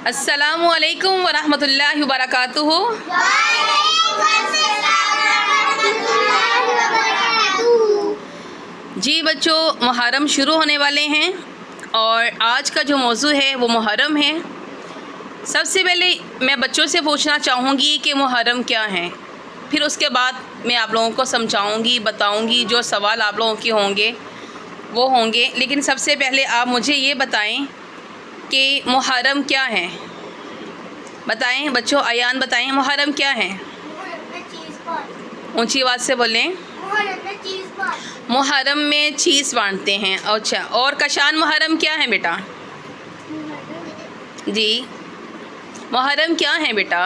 अस्सलामु अलैकुम वरहमतुल्लाहि वबरकातुहू। जी बच्चों, मुहर्रम शुरू होने वाले हैं और आज का जो मौजू है वो मुहर्रम है। सबसे पहले मैं बच्चों से पूछना चाहूँगी कि मुहर्रम क्या है, फिर उसके बाद मैं आप लोगों को समझाऊँगी, बताऊँगी। जो सवाल आप लोगों के होंगे वो होंगे, लेकिन सबसे पहले आप मुझे ये बताएं कि मुहर्रम क्या है। बताएं बच्चों, अयान बताएं मुहर्रम क्या है। ऊंची आवाज़ से बोलें। मुहर्रम में चीज़ बांटते हैं। अच्छा, और कशान मुहर्रम क्या है बेटा? जी, मुहर्रम क्या है बेटा?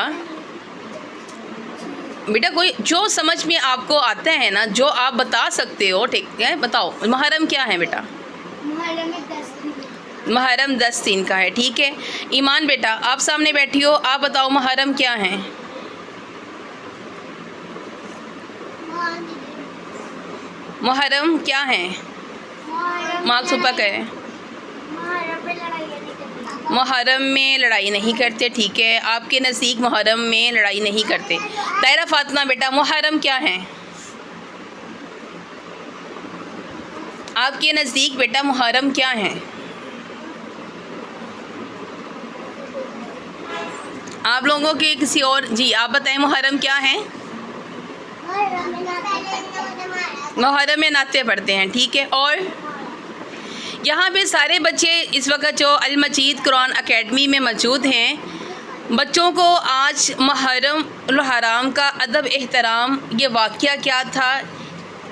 बेटा कोई जो समझ में आपको आता है ना, जो आप बता सकते हो, ठीक है, बताओ मुहर्रम क्या है बेटा? मुहर्रम 10 दिन का है, ठीक है। ईमान बेटा, आप सामने बैठी हो, आप बताओ मुहर्रम क्या है? मुहर्रम क्या है? मार्क्स ऊपर करें। मुहर्रम में लड़ाई नहीं करते, ठीक है। आपके नज़दीक मुहर्रम में लड़ाई नहीं करते। तायरा फातिमा बेटा, मुहर्रम क्या है आपके नज़दीक? बेटा मुहर्रम क्या है? आप लोगों के किसी और, जी आप बताएं मुहर्रम क्या है? मुहर्रम में नाते पढ़ते हैं, ठीक है। और यहाँ पे सारे बच्चे इस वक्त जो अल मजीद कुरान एकेडमी में मौजूद हैं, बच्चों को आज मुहर्रम उल हराम का अदब एहतराम, ये वाक़या क्या था,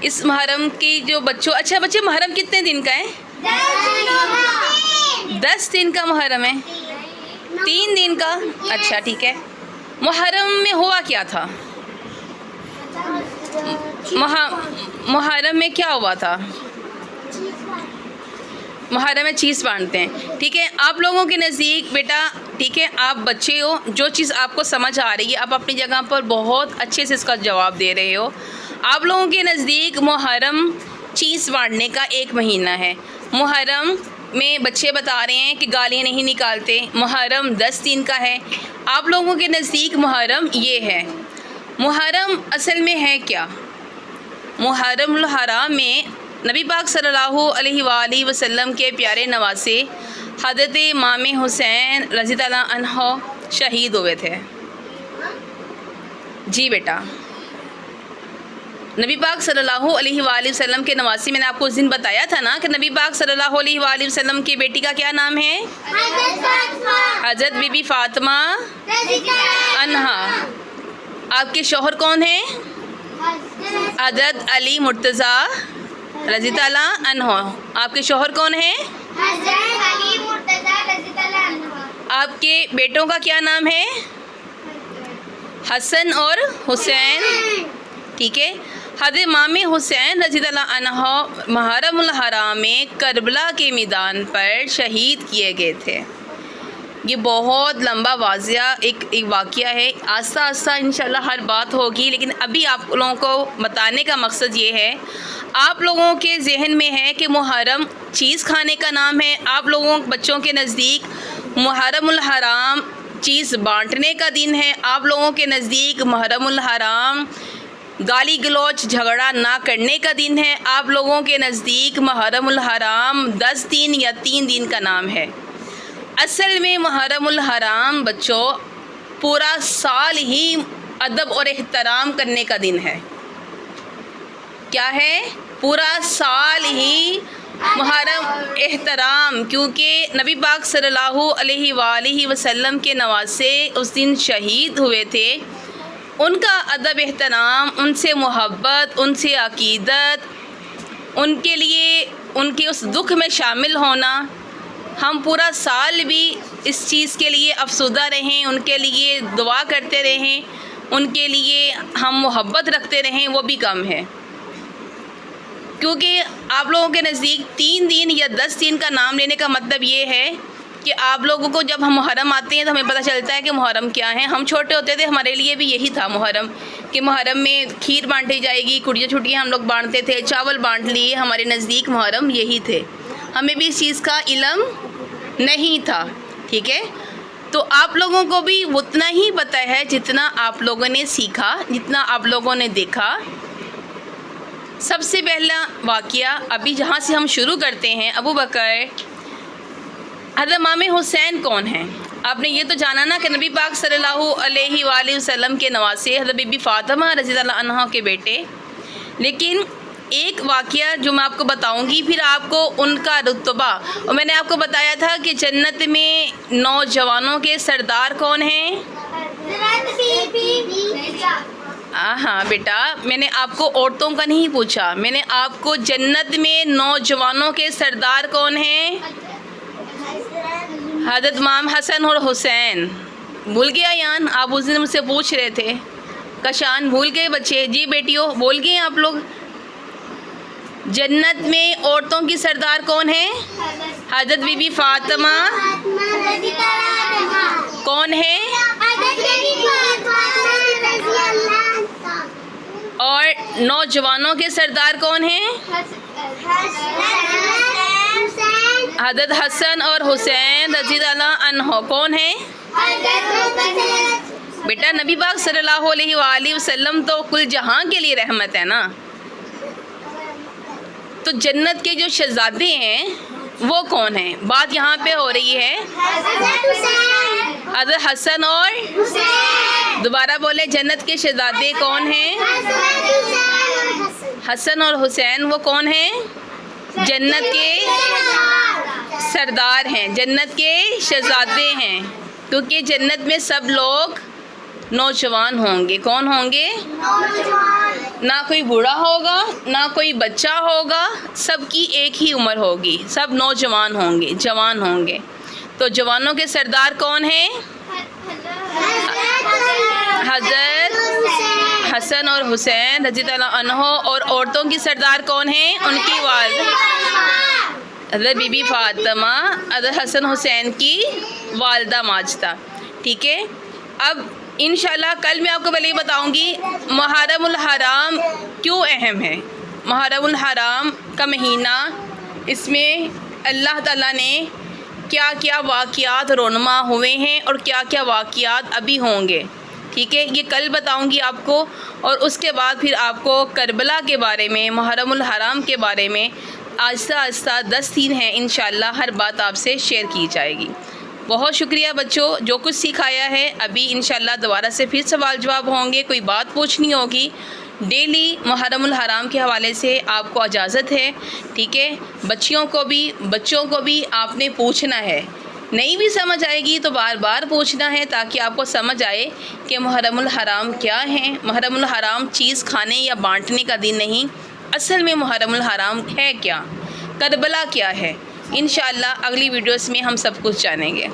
इस मुहर्रम की जो बच्चों, अच्छा बच्चे मुहर्रम कितने दिन का है? 10 दिन का मुहर्रम है। 3 दिन का, अच्छा ठीक है। मुहर्रम में हुआ क्या था? मुहर्रम में क्या हुआ था? मुहर्रम में चीज़ बांटते हैं, ठीक है। आप लोगों के नज़दीक बेटा, ठीक है, आप बच्चे हो, जो चीज़ आपको समझ आ रही है आप अपनी जगह पर बहुत अच्छे से इसका जवाब दे रहे हो। आप लोगों के नज़दीक मुहर्रम चीज़ बांटने का 1 महीना है। मुहर्रम में बच्चे बता रहे हैं कि गालियाँ नहीं निकालते। मुहर्रम 10 दिन का है। आप लोगों के नज़दीक मुहर्रम ये है। मुहर्रम असल में है क्या? मुहर्रम उल हराम में नबी पाक सल्लल्लाहु अलैहि वसल्लम के प्यारे नवासे हज़रत इमाम हुसैन रज़ियल्लाहु अन्हु शहीद हुए थे। जी बेटा, नबी पाक सल्लल्लाहु अलैहि वसल्लम के नवासी, मैंने आपको उस दिन बताया था ना कि नबी पाक सल्लल्लाहु अलैहि वसल्लम की बेटी का क्या नाम है? हज़रत बीबी फ़ातिमा अन्हा। आपके शौहर कौन हैं? हज़रत अली मुर्तज़ा रज़ियल्लाहु अन्हु। आपके शौहर कौन हैं? आपके बेटों का क्या नाम है? हसन और हुसैन, ठीक है। हज़रत इमाम हुसैन रज़ियल्लाहु अन्हु मुहर्रम उल हराम में करबला के मैदान पर शहीद किए गए थे। ये बहुत लंबा वाक़या एक वाक़या है। आस्ता आस्ता इंशाल्लाह हर बात होगी, लेकिन अभी आप लोगों को बताने का मकसद ये है, आप लोगों के जहन में है कि मुहर्रम चीज़ खाने का नाम है। आप लोगों बच्चों के नज़दीक मुहर्रम उल हराम चीज़ बांटने का दिन है। आप लोगों के नज़दीक मुहर्रम उल हराम गाली गलौच झगड़ा ना करने का दिन है। आप लोगों के नज़दीक मुहर्रम उल हराम 10 दिन या 3 दिन का नाम है। असल में मुहर्रम उल हराम बच्चों पूरा साल ही अदब और एहतराम करने का दिन है। क्या है? पूरा साल ही मुहर्रम एहतराम, क्योंकि नबी पाक सल्लल्लाहु अलैहि वसल्लम के नवासे उस दिन शहीद हुए थे। उनका अदब एहतराम, उनसे मोहब्बत, उनसे अकीदत, उनके लिए उनके उस दुख में शामिल होना, हम पूरा साल भी इस चीज़ के लिए अफसुदा रहें, उनके लिए दुआ करते रहें, उनके लिए हम मोहब्बत रखते रहें, वो भी कम है। क्योंकि आप लोगों के नज़दीक 3 दिन या 10 दिन का नाम लेने का मतलब ये है कि आप लोगों को जब हम मुहर्रम आते हैं तो हमें पता चलता है कि मुहर्रम क्या है। हम छोटे होते थे, हमारे लिए भी यही था मुहर्रम, कि मुहर्रम में खीर बांटी जाएगी, कुड़ियाँ छुट्टियाँ हम लोग बांटते थे, चावल बांट लिए, हमारे नज़दीक मुहर्रम यही थे। हमें भी इस चीज़ का इल्म नहीं था, ठीक है। तो आप लोगों को भी उतना ही पता है जितना आप लोगों ने सीखा, जितना आप लोगों ने देखा। सबसे पहला वाक़या अभी जहाँ से हम शुरू करते हैं, अबू बकर हज़रत इमाम हुसैन कौन हैं? आपने ये तो जाना ना कि नबी पाक सल्लल्लाहु अलैहि वसल्लम के नवासे हज़रत बीबी फ़ातिमा रज़ियल्लाहु अन्हा के बेटे। लेकिन एक वाक़या जो मैं आपको बताऊंगी, फिर आपको उनका रुतबा, और मैंने आपको बताया था कि जन्नत में नौजवानों के सरदार कौन हैं? हाँ बेटा, मैंने आपको औरतों का नहीं पूछा, मैंने आपको जन्नत में नौजवानों के सरदार कौन हैं? हज़रत इमाम हसन और हुसैन। भूल गया यान? आप उस दिन मुझसे पूछ रहे थे, कशान भूल गए बच्चे? जी बेटियों, बोल गए आप लोग? जन्नत में औरतों की सरदार कौन है? हज़रत बीबी फ़ातिमा। कौन है? और नौजवानों के सरदार कौन हैं? हज़रत हसन और हुसैन रज़ियल्लाहु अन्हु। कौन है बेटा? नबी पाक सल्लल्लाहु अलैहि वसल्लम तो कुल जहां के लिए रहमत है ना। तो जन्नत के जो शहज़ादे हैं वो कौन हैं? बात यहाँ पे हो रही है हज़रत हसन और, दोबारा बोले, जन्नत के शहज़ादे कौन हैं? हसन और हुसैन। वो कौन हैं? जन्नत के सरदार हैं, जन्नत के शहज़ादे हैं, क्योंकि जन्नत में सब लोग नौजवान होंगे। कौन होंगे? ना कोई बूढ़ा होगा, ना कोई बच्चा होगा, सबकी एक ही उम्र होगी, सब नौजवान होंगे, जवान होंगे। तो जवानों के सरदार कौन हैं? हज़रत हसन और हुसैन रज़ियल्लाहु अन्हु। और औरतों की सरदार कौन हैं? उनकी वालिदा हज़रत बीबी फ़ातिमा, हज़रत हसन हुसैन की वालिदा माजदा। ठीक है, अब इंशाल्लाह कल मैं आपको पहले ही बताऊंगी मुहर्रमुल हराम क्यों अहम है। मुहर्रमुल हराम का महीना, इसमें अल्लाह ताला ने क्या क्या वाक़यात रोनमा हुए हैं और क्या क्या वाक़यात अभी होंगे। ठीक है, ये कल बताऊंगी आपको। और उसके बाद फिर आपको करबला के बारे में, मुहर्रमुल हराम के बारे में आहिस्ता आहिस्ता 10 दिन हैं, इंशाल्लाह हर बात आपसे शेयर की जाएगी। बहुत शुक्रिया बच्चों, जो कुछ सिखाया है। अभी इंशाल्लाह दोबारा से फिर सवाल जवाब होंगे, कोई बात पूछनी होगी। डेली मुहर्रमुल हराम के हवाले से आपको इजाज़त है। ठीक है, बच्चों को भी आपने पूछना है। नहीं भी समझ आएगी तो बार बार पूछना है, ताकि आपको समझ आए कि मुहर्रमुल हराम क्या है। मुहर्रमुल हराम चीज़ खाने या बांटने का दिन नहीं, असल में मुहर्रमुल हराम है क्या, करबला क्या है। इंशाअल्लाह अगली वीडियोस में हम सब कुछ जानेंगे।